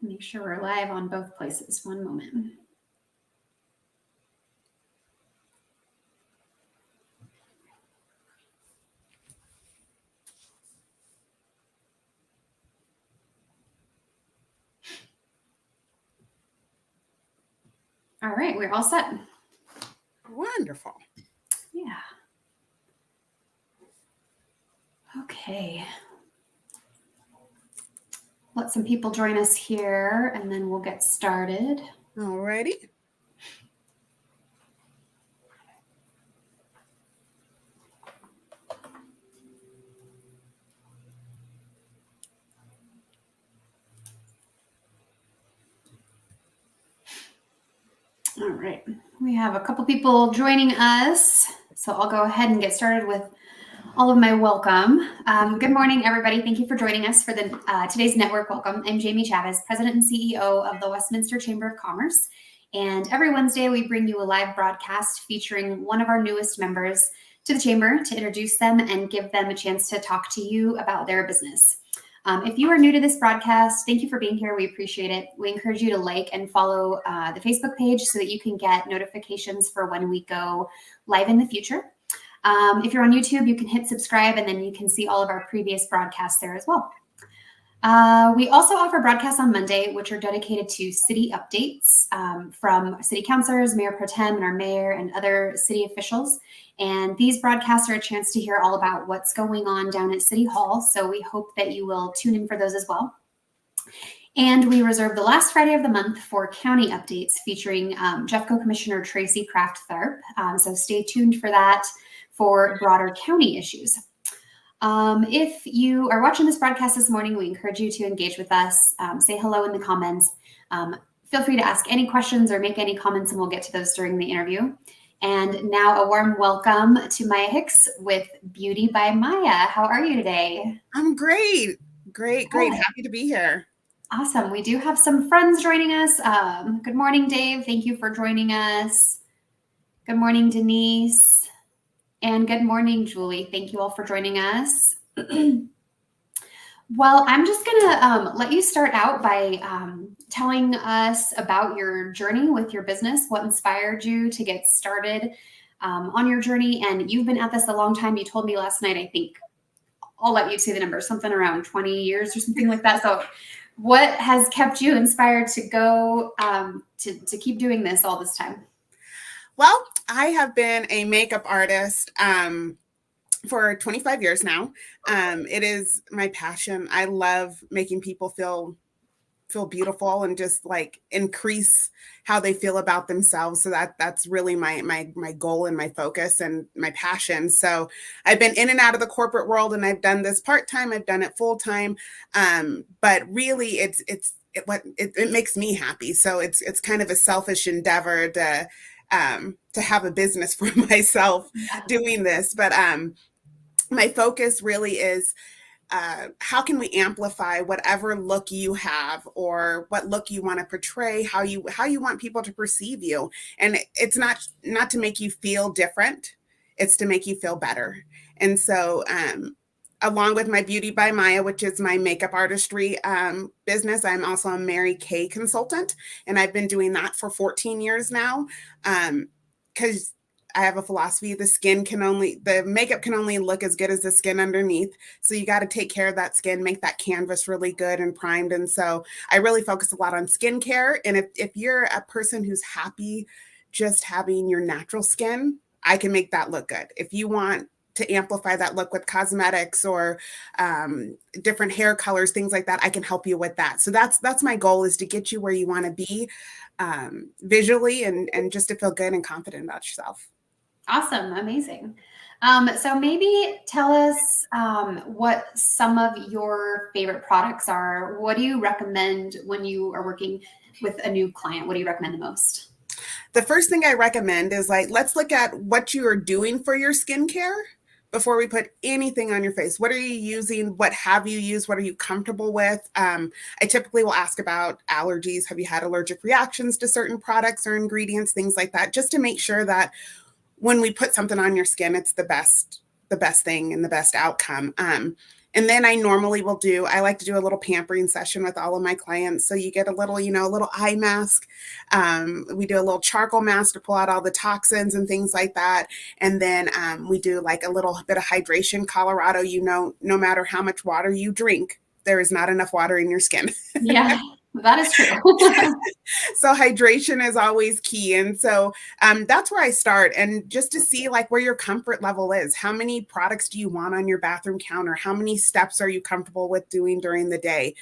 Make sure we're live on both places. One moment. All right, we're all set. Wonderful. Yeah. Okay. Let some people join us here, and then we'll get started. Alrighty. All right. We have a couple people joining us, so I'll go ahead and get started with all of my welcome. Good morning, everybody. Thank you for joining us for the today's network welcome. I'm Jamie Chavez, President and CEO of the Westminster Chamber of Commerce. And every Wednesday, we bring you a live broadcast featuring one of our newest members to the Chamber to introduce them and give them a chance to talk to you about their business. If you are new to this broadcast, thank you for being here. We appreciate it. We encourage you to like and follow the Facebook page so that you can get notifications for when we go live in the future. If you're on YouTube, you can hit subscribe and then you can see all of our previous broadcasts there as well. We also offer broadcasts on Monday, which are dedicated to city updates from city councilors, Mayor Pro Tem, and our mayor and other city officials. And these broadcasts are a chance to hear all about what's going on down at City Hall. So we hope that you will tune in for those as well. And we reserve the last Friday of the month for county updates featuring Jeffco Commissioner Tracy Kraft Tharp. So stay tuned for that for broader county issues. If you are watching this broadcast this morning, we encourage you to engage with us. Say hello in the comments. Feel free to ask any questions or make any comments, and we'll get to those during the interview. And now a warm welcome to Maya Hicks with Beauty by Maya. How are you today? I'm great. Great. Happy to be here. Awesome. We do have some friends joining us. Good morning, Dave. Thank you for joining us. Good morning, Denise. And good morning, Julie. Thank you all for joining us. Well, I'm just going to let you start out by telling us about your journey with your business, what inspired you to get started on your journey. And you've been at this a long time. You told me last night, I think, I'll let you say the number, something around 20 years or something like that. So what has kept you inspired to go to keep doing this all this time? Well, I have been a makeup artist for 25 years now. It is my passion. I love making people feel beautiful and just like increase how they feel about themselves. So that's really my goal and my focus and my passion. So I've been in and out of the corporate world, and I've done this part-time, I've done it full-time. But really it makes me happy. So it's kind of a selfish endeavor to have a business for myself doing this. But my focus really is how can we amplify whatever look you have or what look you want to portray, how you want people to perceive you. And it's not to make you feel different, it's to make you feel better. And so along with my Beauty by Maya, which is my makeup artistry business, I'm also a Mary Kay consultant, and I've been doing that for 14 years now. Because I have a philosophy: the makeup can only look as good as the skin underneath. So you got to take care of that skin, make that canvas really good and primed. And so I really focus a lot on skincare. And if you're a person who's happy just having your natural skin, I can make that look good. If you want to amplify that look with cosmetics or different hair colors, things like that, I can help you with that. So that's my goal, is to get you where you want to be visually and just to feel good and confident about yourself. Awesome. Amazing. So maybe tell us what some of your favorite products are. What do you recommend when you are working with a new client? What do you recommend the most? The first thing I recommend is let's look at what you are doing for your skincare before we put anything on your face. What are you using? What have you used? What are you comfortable with? I typically will ask about allergies. Have you had allergic reactions to certain products or ingredients, things like that, just to make sure that when we put something on your skin, it's the best thing and the best outcome. And And then I normally I like to do a little pampering session with all of my clients. So you get a little, a little eye mask. We do a little charcoal mask to pull out all the toxins and things like that. And then we do like a little bit of hydration. Colorado, no matter how much water you drink, there is not enough water in your skin. Yeah, that is true. So hydration is always key. And so that's where I start. And just to see like where your comfort level is, how many products do you want on your bathroom counter? How many steps are you comfortable with doing during the day?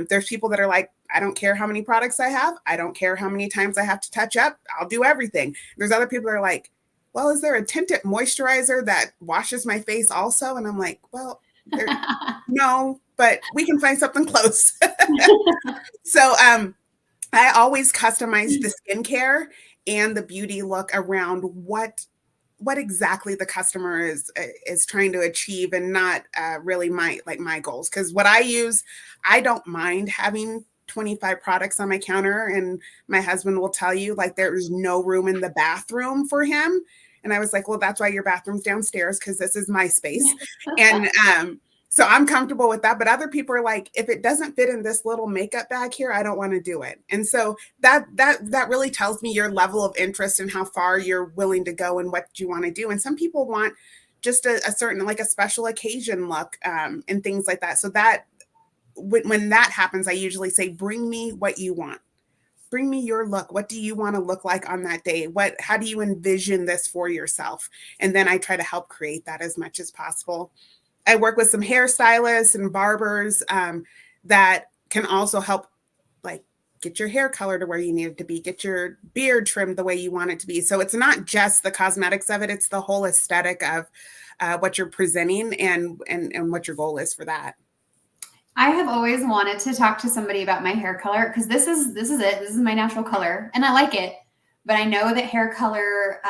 There's people that are like, I don't care how many products I have. I don't care how many times I have to touch up. I'll do everything. There's other people that are like, well, is there a tinted moisturizer that washes my face also? And I'm like, well, no, but we can find something close. So I always customize the skincare and the beauty look around what exactly the customer is trying to achieve, and not really my goals. Because what I use, I don't mind having 25 products on my counter, and my husband will tell you like there's no room in the bathroom for him. And I was like, well, that's why your bathroom's downstairs, because this is my space. And so I'm comfortable with that. But other people are like, if it doesn't fit in this little makeup bag here, I don't want to do it. And so that really tells me your level of interest and how far you're willing to go and what you want to do. And some people want just a certain, like a special occasion look and things like that. So that when that happens, I usually say, bring me what you want. Bring me your look. What do you want to look like on that day? How do you envision this for yourself? And then I try to help create that as much as possible. I work with some hairstylists and barbers that can also help like get your hair color to where you need it to be, get your beard trimmed the way you want it to be. So it's not just the cosmetics of it, it's the whole aesthetic of what you're presenting and what your goal is for that. I have always wanted to talk to somebody about my hair color, because this is it. This is my natural color and I like it, but I know that hair color,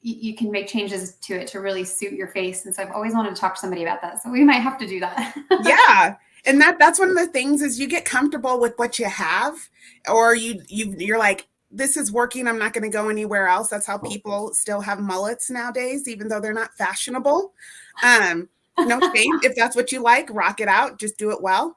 you can make changes to it to really suit your face. And so I've always wanted to talk to somebody about that. So we might have to do that. Yeah. And that's one of the things is you get comfortable with what you have, or you're like, this is working. I'm not going to go anywhere else. That's how people still have mullets nowadays, even though they're not fashionable. No shame. If that's what you like, rock it out. Just do it well.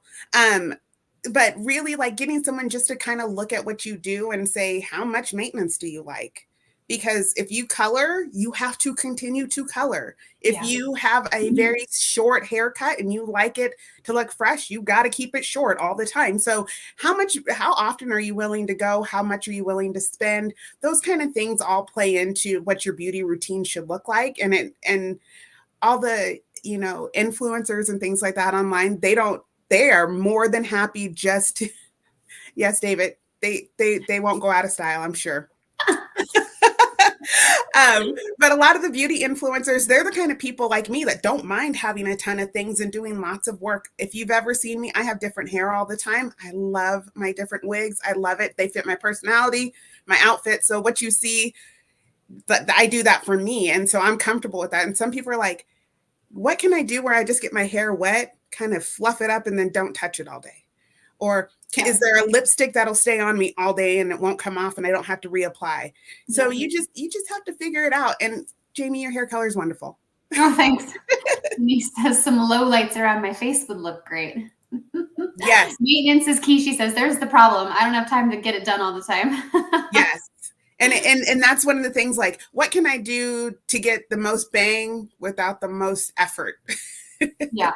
But really like getting someone just to kind of look at what you do and say, how much maintenance do you like? Because if you color, you have to continue to color. If you have a very short haircut and you like it to look fresh, you got to keep it short all the time. So how often are you willing to go? How much are you willing to spend? Those kind of things all play into what your beauty routine should look like. And all the, influencers and things like that online, they are more than happy just to, yes, David, they won't go out of style, I'm sure. But a lot of the beauty influencers, they're the kind of people like me that don't mind having a ton of things and doing lots of work. If you've ever seen me, I have different hair all the time. I love my different wigs. I love it. They fit my personality, my outfit. So what you see, but I do that for me. And so I'm comfortable with that. And some people are like, what can I do where I just get my hair wet, kind of fluff it up and then don't touch it all day? Or is there a lipstick that'll stay on me all day and it won't come off and I don't have to reapply? So you just have to figure it out. And Jamie, your hair color is wonderful. Oh, thanks. Denise says some low lights around my face would look great. Yes. Maintenance is key. She says, there's the problem. I don't have time to get it done all the time. Yes. And that's one of the things, like, what can I do to get the most bang without the most effort? Yeah.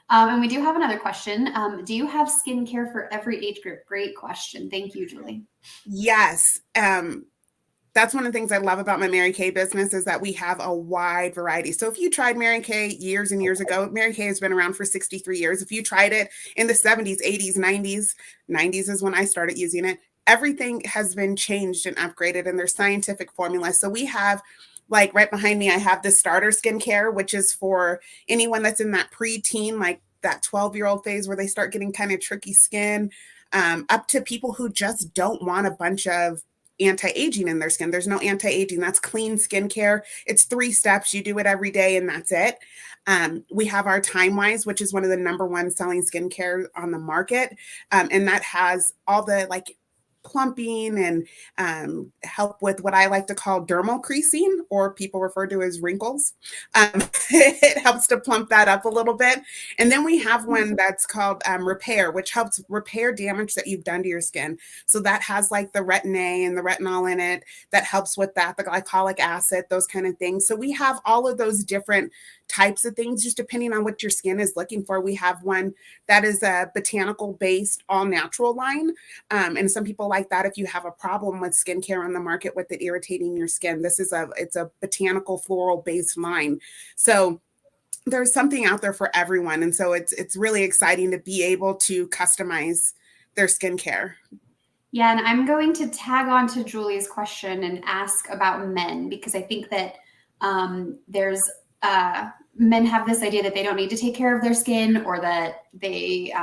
And we do have another question. Do you have skincare for every age group? Great question. Thank you, Julie. Yes. That's one of the things I love about my Mary Kay business is that we have a wide variety. So if you tried Mary Kay years and years ago, Mary Kay has been around for 63 years. If you tried it in the 70s, 80s, 90s is when I started using it. Everything has been changed and upgraded, and there's scientific formula. So we have, like right behind me, I have the starter skincare, which is for anyone that's in that preteen, like that 12-year-old phase where they start getting kind of tricky skin, up to people who just don't want a bunch of anti-aging in their skin. There's no anti-aging. That's clean skincare. It's 3 steps. You do it every day and that's it. We have our TimeWise, which is one of the #1 selling skincare on the market. And that has all the like plumping and help with what I like to call dermal creasing, or people refer to as wrinkles. It helps to plump that up a little bit. And then we have one that's called Repair, which helps repair damage that you've done to your skin. So that has like the retin-A and the retinol in it that helps with that, the glycolic acid, those kind of things. So we have all of those different types of things, just depending on what your skin is looking for. We have one that is a botanical based all natural line. And some people like that if you have a problem with skincare on the market with it irritating your skin. It's a botanical floral based line. So there's something out there for everyone. And so it's really exciting to be able to customize their skincare. Yeah, and I'm going to tag on to Julie's question and ask about men, because I think that there's men have this idea that they don't need to take care of their skin, or that they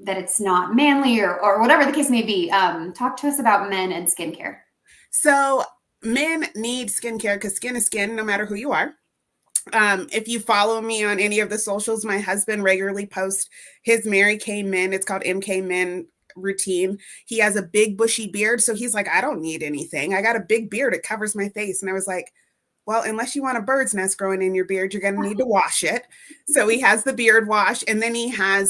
that it's not manly, or whatever the case may be. Talk to us about men and skincare. So men need skincare because skin is skin, no matter who you are. If you follow me on any of the socials, my husband regularly posts his Mary Kay Men. It's called MK Men routine. He has a big bushy beard. So he's like, I don't need anything. I got a big beard. It covers my face. And I was like, well, unless you want a bird's nest growing in your beard, you're going to need to wash it. So he has the beard wash. And then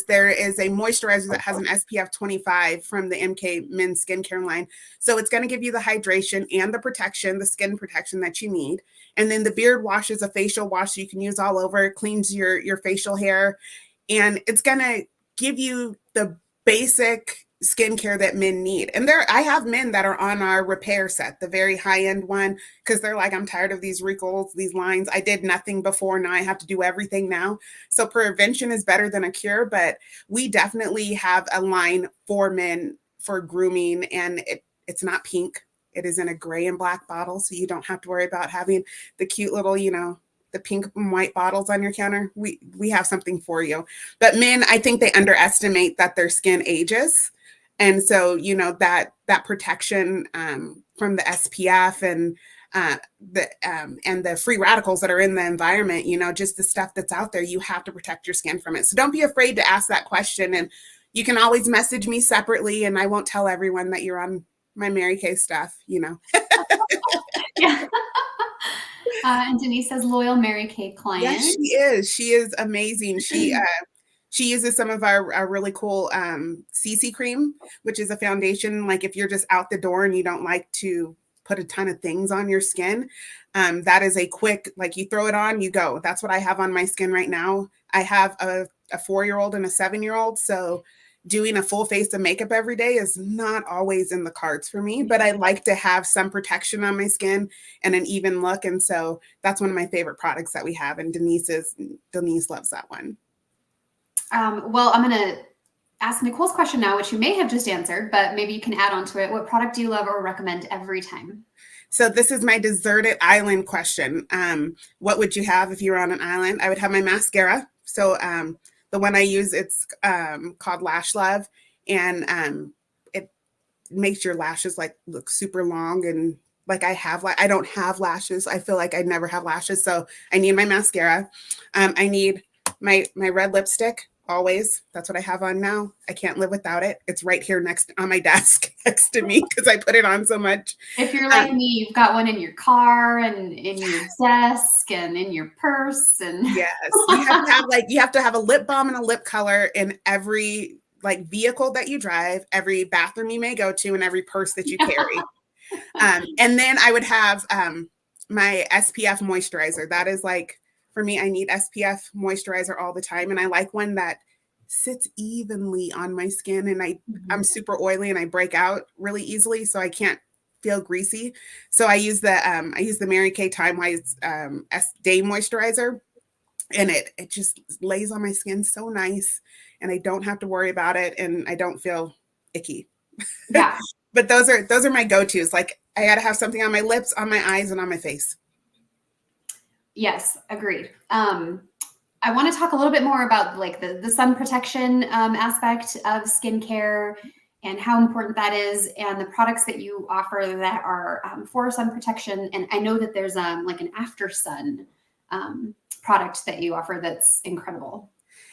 there is a moisturizer that has an SPF 25 from the MK Men's skincare line. So it's going to give you the hydration and the protection, the skin protection that you need. And then the beard wash is a facial wash you can use all over. It cleans your facial hair. And it's going to give you the basic skincare that men need. And I have men that are on our Repair set, the very high-end one, because they're like, I'm tired of these wrinkles, these lines. I did nothing before. Now I have to do everything now. So prevention is better than a cure, but we definitely have a line for men for grooming, and it's not pink. It is in a gray and black bottle, so you don't have to worry about having the cute little, the pink and white bottles on your counter. We have something for you. But men, I think they underestimate that their skin ages. And so, that protection from the SPF and the free radicals that are in the environment, just the stuff that's out there, you have to protect your skin from it. So don't be afraid to ask that question. And you can always message me separately, and I won't tell everyone that you're on my Mary Kay stuff, Yeah. And Denise says, loyal Mary Kay client. Yes, she is. She is amazing. She uses some of our really cool CC cream, which is a foundation. Like if you're just out the door and you don't like to put a ton of things on your skin, that is a quick, like you throw it on, you go. That's what I have on my skin right now. I have a 4-year-old and a 7-year-old. So doing a full face of makeup every day is not always in the cards for me, but I like to have some protection on my skin and an even look. And so that's one of my favorite products that we have. And Denise loves that one. Well, I'm going to ask Nicole's question now, which you may have just answered, but maybe you can add on to it. What product do you love or recommend every time? So this is my deserted island question. What would you have if you were on an island? I would have my mascara. So the one I use, it's called Lash Love, and it makes your lashes look super long, and I don't have lashes. I feel like I never have lashes, so I need my mascara. I need my red lipstick. Always. That's what I have on now. I can't live without it. It's right here on my desk next to me because I put it on so much. If you're like me, you've got one in your car and in your desk and in your purse. And yes, you have to have a lip balm and a lip color in every vehicle that you drive, every bathroom you may go to, and every purse that you carry. And then I would have my SPF moisturizer. That is for me, I need SPF moisturizer all the time. And I like one that sits evenly on my skin. And I'm super oily and I break out really easily. So I can't feel greasy. So I use the Mary Kay Time Wise Day Moisturizer. And it just lays on my skin so nice. And I don't have to worry about it. And I don't feel icky. Yeah. But those are my go-tos. I got to have something on my lips, on my eyes, and on my face. Yes, agreed. I want to talk a little bit more about the sun protection aspect of skincare and how important that is, and the products that you offer that are for sun protection. And I know that there's an after sun product that you offer that's incredible.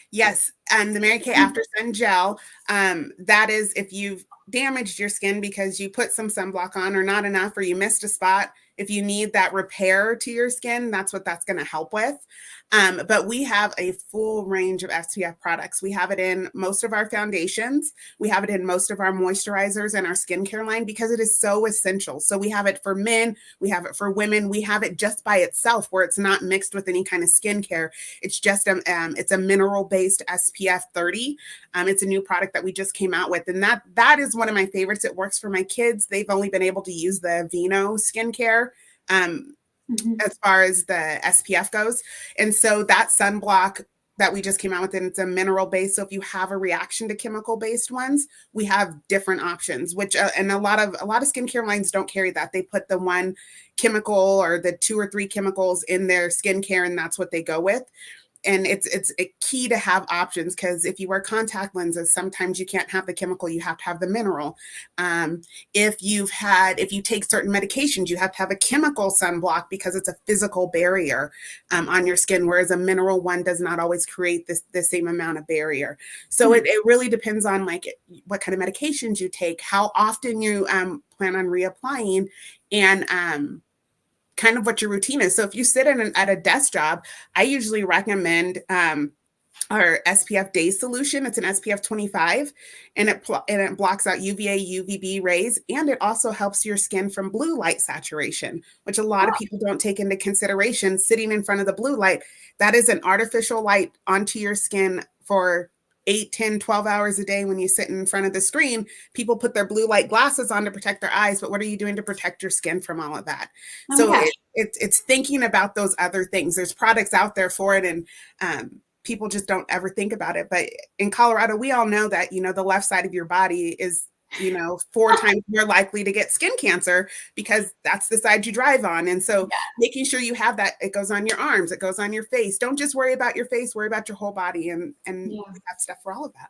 Yes, and the Mary Kay After Sun Gel. That is, if you've damaged your skin because you put some sunblock on or not enough, or you missed a spot, if you need that repair to your skin, that's what that's going to help with. But we have a full range of SPF products. We have it in most of our foundations. We have it in most of our moisturizers and our skincare line because it is so essential. So we have it for men, we have it for women, we have it just by itself where it's not mixed with any kind of skincare. It's just it's a mineral-based SPF 30. It's a new product that we just came out with, and that is one of my favorites. It works for my kids. They've only been able to use the Aveeno skincare as far as the SPF goes. And so that sunblock that we just came out with, and it's a mineral based. So if you have a reaction to chemical based ones, we have different options, which and a lot of skincare lines don't carry that. They put the one chemical or the 2 or 3 chemicals in their skincare, and that's what they go with. And it's a key to have options, because if you wear contact lenses, sometimes you can't have the chemical, you have to have the mineral. If you take certain medications, you have to have a chemical sunblock because it's a physical barrier on your skin, whereas a mineral one does not always create the same amount of barrier. So it really depends on like what kind of medications you take, how often you plan on reapplying, and kind of what your routine is. So if you sit at a desk job, I usually recommend our SPF Day Solution. It's an SPF 25, and it blocks out UVA, UVB rays, and it also helps your skin from blue light saturation, which a lot of people don't take into consideration. Sitting in front of the blue light, that is an artificial light onto your skin for 8, 10, 12 hours a day. When you sit in front of the screen, people put their blue light glasses on to protect their eyes, but what are you doing to protect your skin from all of that? It's thinking about those other things. There's products out there for it, and people just don't ever think about it. But in Colorado, we all know that, the left side of your body is 4 times more likely to get skin cancer because that's the side you drive on. And so making sure you have that, it goes on your arms, it goes on your face. Don't just worry about your face, worry about your whole body, and we have stuff for all of that.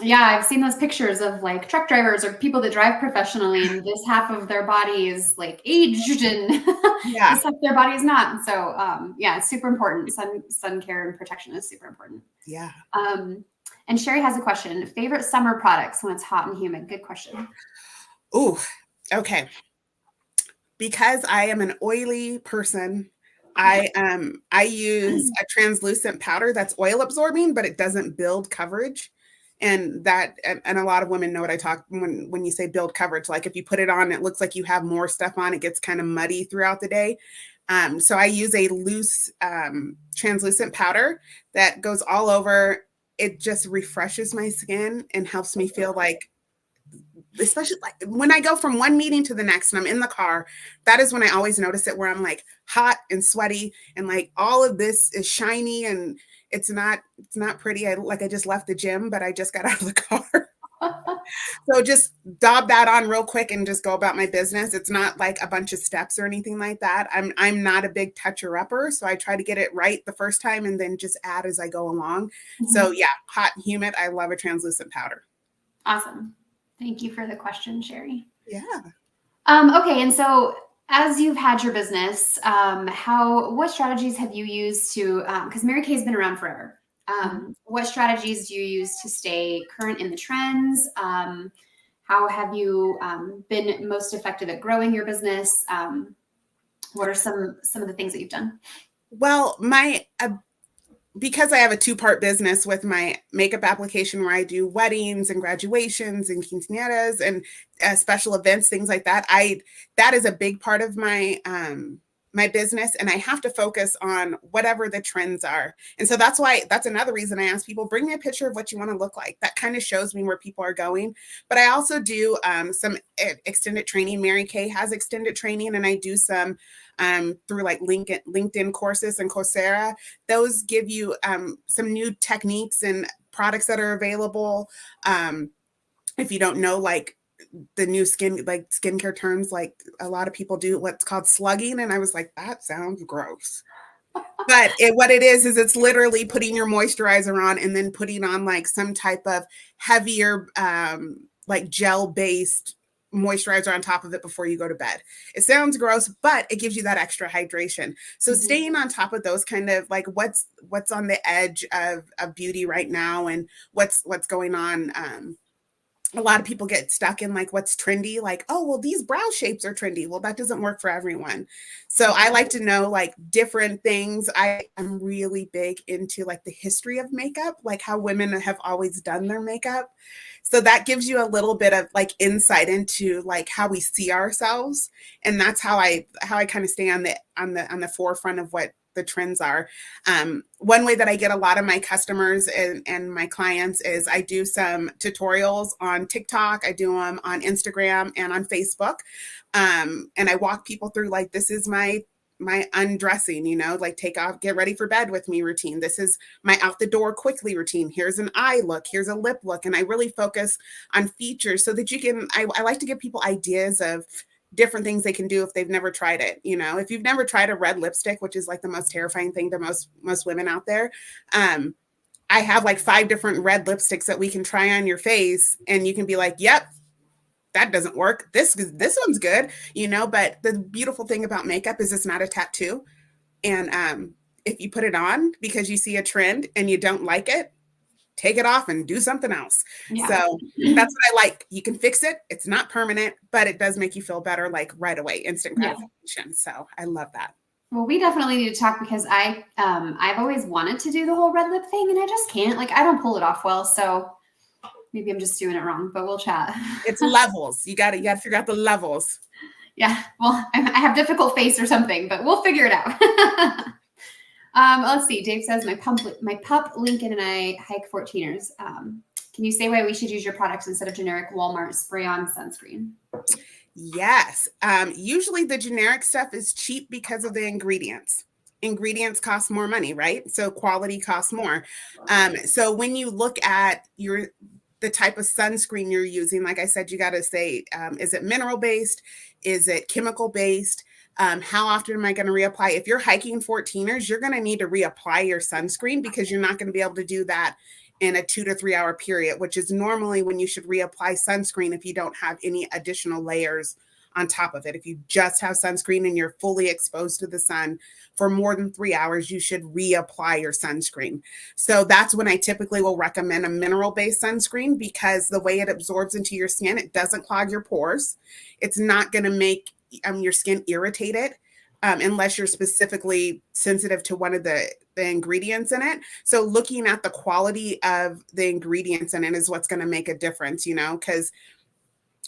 Yeah, I've seen those pictures of like truck drivers or people that drive professionally, and this half of their body is like aged, and this half of their body is not. So it's super important. Sun care and protection is super important. Yeah. And Sherry has a question. Favorite summer products when it's hot and humid? Good question. Ooh, okay. Because I am an oily person, I use a translucent powder that's oil absorbing, but it doesn't build coverage. And a lot of women know what I talk when you say build coverage. Like if you put it on, it looks like you have more stuff on. It gets kind of muddy throughout the day. So I use a loose translucent powder that goes all over. It just refreshes my skin and helps me feel like, especially like when I go from one meeting to the next and I'm in the car, that is when I always notice it, where I'm like hot and sweaty and like all of this is shiny and it's not pretty. I just left the gym, but I just got out of the car. So just daub that on real quick and just go about my business. It's not like a bunch of steps or anything like that. I'm not a big toucher-upper, so I try to get it right the first time and then just add as I go along. Mm-hmm. So yeah, hot and humid, I love a translucent powder. Awesome. Thank you for the question, Sherry. Yeah. Okay, and so as you've had your business, what strategies have you used to, because Mary Kay's been around forever. What strategies do you use to stay current in the trends? How have you been most effective at growing your business? What are some of the things that you've done? Well, because I have a 2-part business with my makeup application where I do weddings and graduations and quinceañeras and special events, things like that. That is a big part of my my business, and I have to focus on whatever the trends are. And so that's another reason I ask people, bring me a picture of what you want to look like. That kind of shows me where people are going. But I also do some extended training. Mary Kay has extended training, and I do some through like LinkedIn courses and Coursera. Those give you some new techniques and products that are available. If you don't know, like the new skincare terms, like a lot of people do what's called slugging. And I was like, that sounds gross. But what it is it's literally putting your moisturizer on and then putting on like some type of heavier, like gel based moisturizer on top of it before you go to bed. It sounds gross, but it gives you that extra hydration. So staying on top of those kind of like what's on the edge of beauty right now and what's going on a lot of people get stuck in like what's trendy, like, oh, well, these brow shapes are trendy. Well, that doesn't work for everyone. So I like to know like different things. I'm really big into like the history of makeup, like how women have always done their makeup. So that gives you a little bit of like insight into like how we see ourselves. And that's how I kind of stay on the forefront of what the trends are. One way that I get a lot of my customers and my clients is I do some tutorials on TikTok. I do them on Instagram and on Facebook. And I walk people through like, this is my undressing, you know, like take off, get ready for bed with me routine. This is my out the door quickly routine. Here's an eye look, here's a lip look. And I really focus on features so that you can, I like to give people ideas of different things they can do if they've never tried it. You know, if you've never tried a red lipstick, which is like the most terrifying thing to most women out there, I have like 5 different red lipsticks that we can try on your face, and you can be like, yep, that doesn't work. This one's good, you know. But the beautiful thing about makeup is it's not a tattoo, and if you put it on because you see a trend and you don't like it, take it off and do something else. Yeah. So that's what I like. You can fix it. It's not permanent, but it does make you feel better, like right away, instant gratification. Yeah. So I love that. Well, we definitely need to talk because I've always wanted to do the whole red lip thing and I just can't. Like, I don't pull it off well. So maybe I'm just doing it wrong, but we'll chat. It's levels. You got to figure out the levels. Yeah. Well, I have difficult face or something, but we'll figure it out. Let's see. Dave says my pup Lincoln and I hike 14ers. Can you say why we should use your products instead of generic Walmart spray-on sunscreen? Yes. Usually the generic stuff is cheap because of the ingredients. Ingredients cost more money, right? So quality costs more. So when you look at the type of sunscreen you're using, like I said, you got to say, is it mineral based? Is it chemical based? How often am I going to reapply? If you're hiking 14ers, you're going to need to reapply your sunscreen because you're not going to be able to do that in a 2 to 3 hour period, which is normally when you should reapply sunscreen if you don't have any additional layers on top of it. If you just have sunscreen and you're fully exposed to the sun for more than 3 hours, you should reapply your sunscreen. So that's when I typically will recommend a mineral-based sunscreen because the way it absorbs into your skin, it doesn't clog your pores. It's not going to make your skin irritated unless you're specifically sensitive to one of the ingredients in it. So looking at the quality of the ingredients in it is what's going to make a difference, you know, because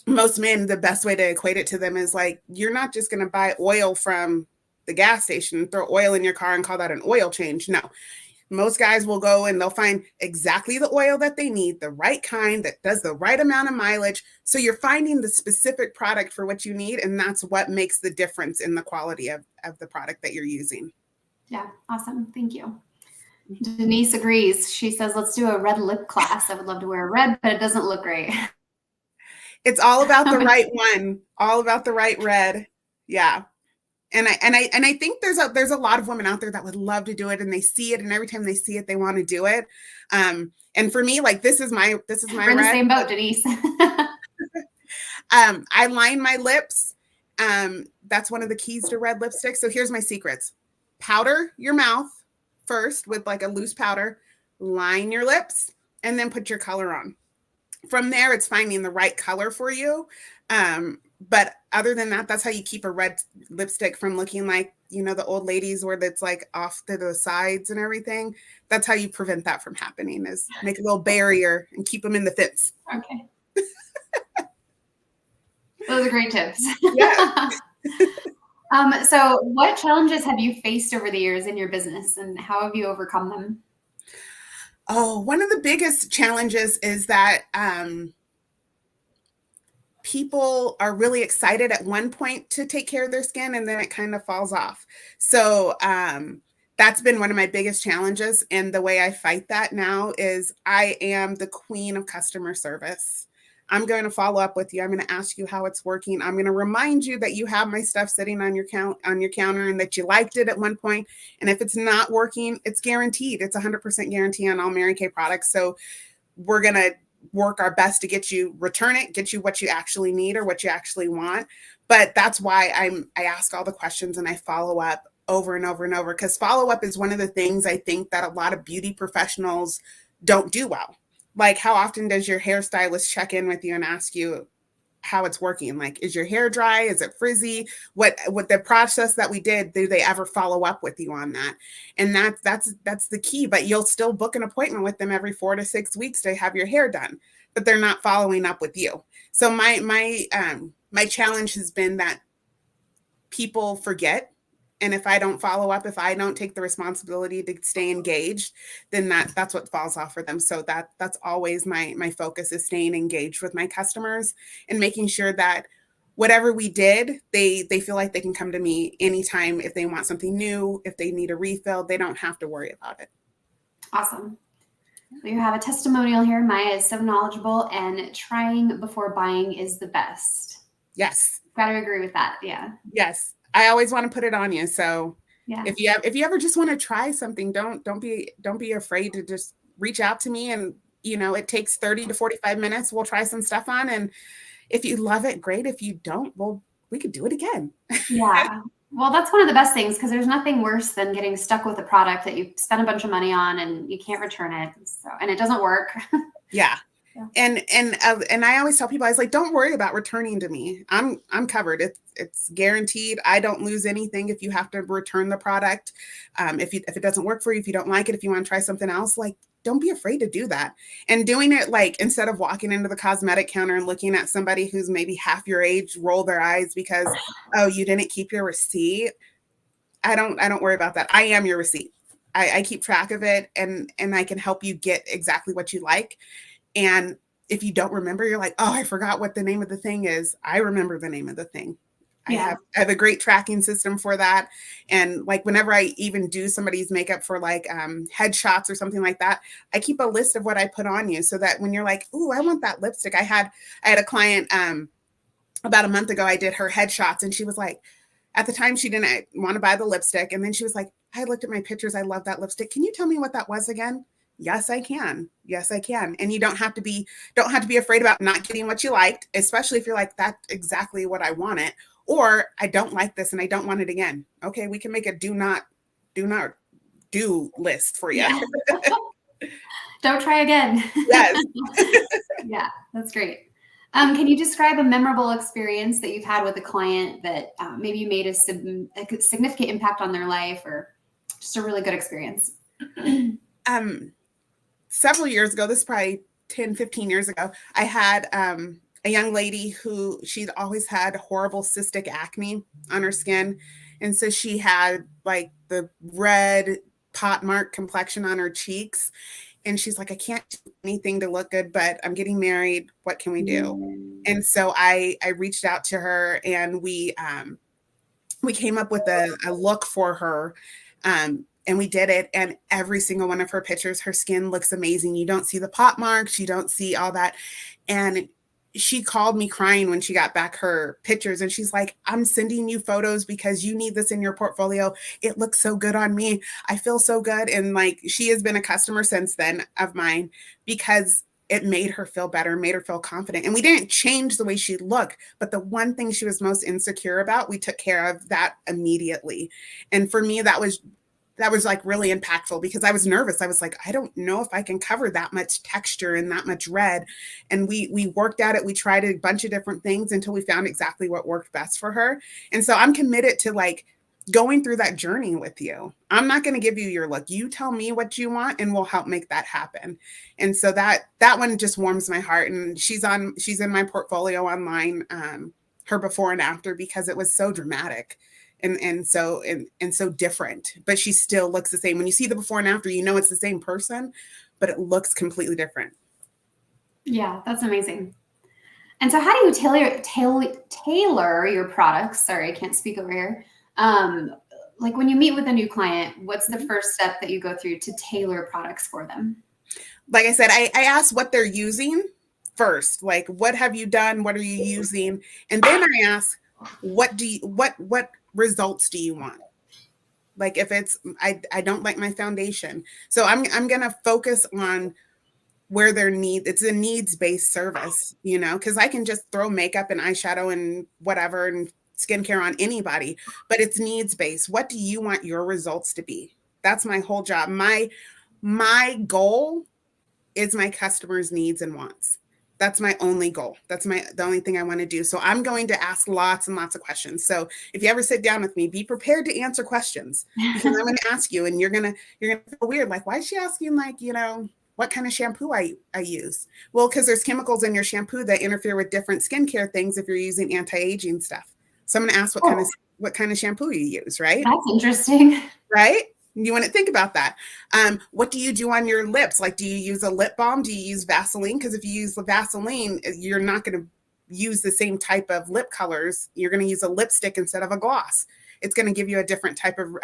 most men, the best way to equate it to them is like, you're not just going to buy oil from the gas station, throw oil in your car and call that an oil change. No. Most guys will go and they'll find exactly the oil that they need, the right kind that does the right amount of mileage. So you're finding the specific product for what you need. And that's what makes the difference in the quality of the product that you're using. Yeah. Awesome. Thank you. Denise agrees. She says, let's do a red lip class. I would love to wear red, but it doesn't look great. It's all about the right one, all about the right red. Yeah. And I think there's a lot of women out there that would love to do it, and they see it, and every time they see it, they want to do it. And for me, like this is my We're in the same boat, Denise. I line my lips. That's one of the keys to red lipstick. So here's my secrets: powder your mouth first with like a loose powder, line your lips, and then put your color on. From there, it's finding the right color for you. But other than that, that's how you keep a red lipstick from looking like, you know, the old ladies where that's like off to the sides and everything. That's how you prevent that from happening, is make a little barrier and keep them in the fits. Okay. Those are great tips. Yeah. So what challenges have you faced over the years in your business and how have you overcome them? Oh, one of the biggest challenges is that people are really excited at one point to take care of their skin and then it kind of falls off. So that's been one of my biggest challenges. And the way I fight that now is I am the queen of customer service. I'm going to follow up with you. I'm going to ask you how it's working. I'm going to remind you that you have my stuff sitting on your counter and that you liked it at one point. And if it's not working, it's guaranteed. It's 100% guarantee on all Mary Kay products. So we're going to work our best to get you return it, get you what you actually need or what you actually want. But that's why I ask all the questions and I follow up over and over and over, because follow up is one of the things I think that a lot of beauty professionals don't do well. like, how often does your hairstylist check in with you and ask you how it's working? Like, is your hair dry? Is it frizzy? What the process that we did, do they ever follow up with you on that? And that's the key. But you'll still book an appointment with them every 4 to 6 weeks to have your hair done, but they're not following up with you. So my challenge has been that people forget. And if I don't follow up, if I don't take the responsibility to stay engaged, then that's what falls off for them. So that's always my focus, is staying engaged with my customers and making sure that whatever we did, they feel like they can come to me anytime if they want something new, if they need a refill, they don't have to worry about it. Awesome. We have a testimonial here. Maya is so knowledgeable, and trying before buying is the best. Yes. Got to agree with that. Yeah. Yes. I always want to put it on you. So yeah. if you ever just want to try something, don't be afraid to just reach out to me. And, it takes 30 to 45 minutes. We'll try some stuff on. And if you love it, great. If you don't, well, we could do it again. Yeah. Well, that's one of the best things, because there's nothing worse than getting stuck with a product that you spent a bunch of money on and you can't return it. So, and it doesn't work. Yeah. And I always tell people, I was like, don't worry about returning to me. I'm covered. It's guaranteed. I don't lose anything if you have to return the product. If it doesn't work for you, if you don't like it, if you want to try something else, like, don't be afraid to do that. And doing it, like, instead of walking into the cosmetic counter and looking at somebody who's maybe half your age roll their eyes because, oh, you didn't keep your receipt. I don't worry about that. I am your receipt. I keep track of it, and I can help you get exactly what you like. And if you don't remember, you're like, oh, I forgot what the name of the thing is. I remember the name of the thing. Yeah. I have a great tracking system for that. And like, whenever I even do somebody's makeup for like headshots or something like that, I keep a list of what I put on you, so that when you're like, ooh, I want that lipstick. I had a client about a month ago, I did her headshots, and she was like, at the time she didn't want to buy the lipstick. And then she was like, I looked at my pictures. I love that lipstick. Can you tell me what that was again? Yes, I can. Yes, I can. And you don't have to be afraid about not getting what you liked, especially if you're like, that's exactly what I wanted, or I don't like this and I don't want it again. Okay, we can make a do not do list for you. Yeah. Don't try again. Yes. Yeah, that's great. Can you describe a memorable experience that you've had with a client that maybe made a significant impact on their life, or just a really good experience? Several years ago, this is probably 10, 15 years ago, I had a young lady who she'd always had horrible cystic acne on her skin. And so she had like the red pot mark complexion on her cheeks. And she's like, I can't do anything to look good, but I'm getting married. What can we do? And so I reached out to her, and we came up with a look for her. And we did it. And every single one of her pictures, her skin looks amazing. You don't see the pot marks. You don't see all that. And she called me crying when she got back her pictures. And she's like, I'm sending you photos because you need this in your portfolio. It looks so good on me. I feel so good. And like, she has been a customer since then of mine, because it made her feel better, made her feel confident. And we didn't change the way she looked, but the one thing she was most insecure about, we took care of that immediately. And for me, that was like really impactful, because I was nervous. I was like, I don't know if I can cover that much texture and that much red. And we worked at it. We tried a bunch of different things until we found exactly what worked best for her. And so I'm committed to like going through that journey with you. I'm not going to give you your look. You tell me what you want, and we'll help make that happen. And so that one just warms my heart. And she's in my portfolio online, her before and after, because it was so dramatic. And so different, but she still looks the same. When you see the before and after, you know it's the same person, but it looks completely different. Yeah, that's amazing. And so how do you tailor your products? Sorry, I can't speak over here. Like when you meet with a new client, what's the first step that you go through to tailor products for them? Like I said, I ask what they're using first. Like, what have you done? What are you using? And then I ask, what results do you want? Like, if it's, I don't like my foundation. So I'm going to focus on where their it's a needs-based service, because I can just throw makeup and eyeshadow and whatever and skincare on anybody, but it's needs-based. What do you want your results to be? That's my whole job. My goal is my customers' needs and wants. That's my only goal. That's the only thing I want to do. So I'm going to ask lots and lots of questions. So if you ever sit down with me, be prepared to answer questions, because I'm going to ask you, and you're gonna feel weird. Like, why is she asking, like, what kind of shampoo I use? Well, because there's chemicals in your shampoo that interfere with different skincare things if you're using anti-aging stuff. So I'm going to ask what kind of shampoo you use, right? That's interesting. Right? You want to think about that. What do you do on your lips? Like, do you use a lip balm? Do you use Vaseline? Because if you use the Vaseline, you're not going to use the same type of lip colors. You're going to use a lipstick instead of a gloss. It's going to give you a different type of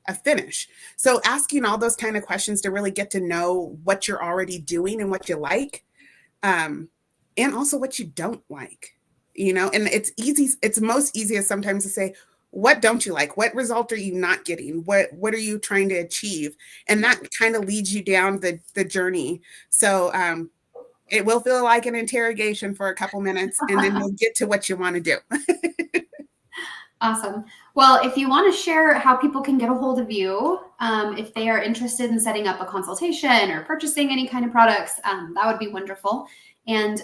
a finish. So asking all those kind of questions to really get to know what you're already doing and what you like, and also what you don't like, and it's easy. It's most easiest sometimes to say, what don't you like? What result are you not getting? What are you trying to achieve? And that kind of leads you down the journey. So it will feel like an interrogation for a couple minutes, and then you'll get to what you want to do. Awesome. Well, if you want to share how people can get a hold of you, if they are interested in setting up a consultation or purchasing any kind of products, that would be wonderful. And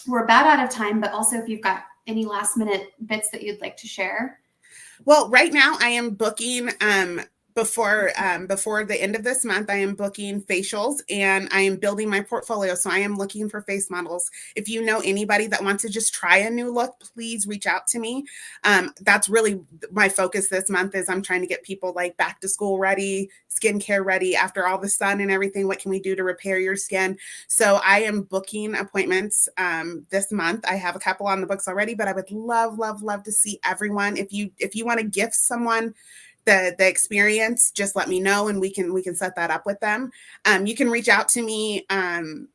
we're about out of time, but also if you've got any last minute bits that you'd like to share. Well, right now I am booking before the end of this month, I am booking facials, and I am building my portfolio. So I am looking for face models. If you know anybody that wants to just try a new look, please reach out to me. That's really my focus this month, is I'm trying to get people like back to school ready, skincare ready after all the sun and everything. What can we do to repair your skin? So I am booking appointments this month. I have a couple on the books already, but I would love, love, love to see everyone. If you want to gift someone the experience, just let me know, and we can set that up with them. You can reach out to me I'm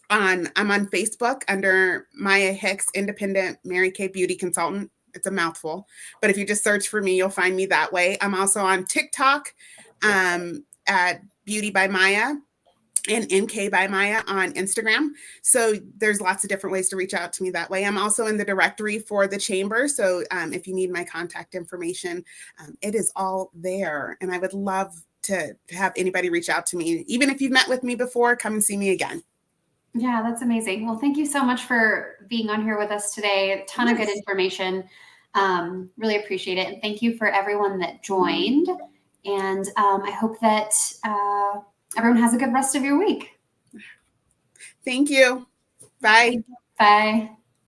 on Facebook under Maya Hicks, Independent Mary Kay Beauty Consultant. It's a mouthful, but if you just search for me, you'll find me that way. I'm also on TikTok at Beauty by Maya, and MK by Maya on Instagram. So there's lots of different ways to reach out to me that way. I'm also in the directory for the chamber. So if you need my contact information, it is all there. And I would love to have anybody reach out to me. Even if you've met with me before, come and see me again. Yeah, that's amazing. Well, thank you so much for being on here with us today. A ton of good information. Really appreciate it. And thank you for everyone that joined. And I hope that everyone has a good rest of your week. Thank you. Bye. Bye.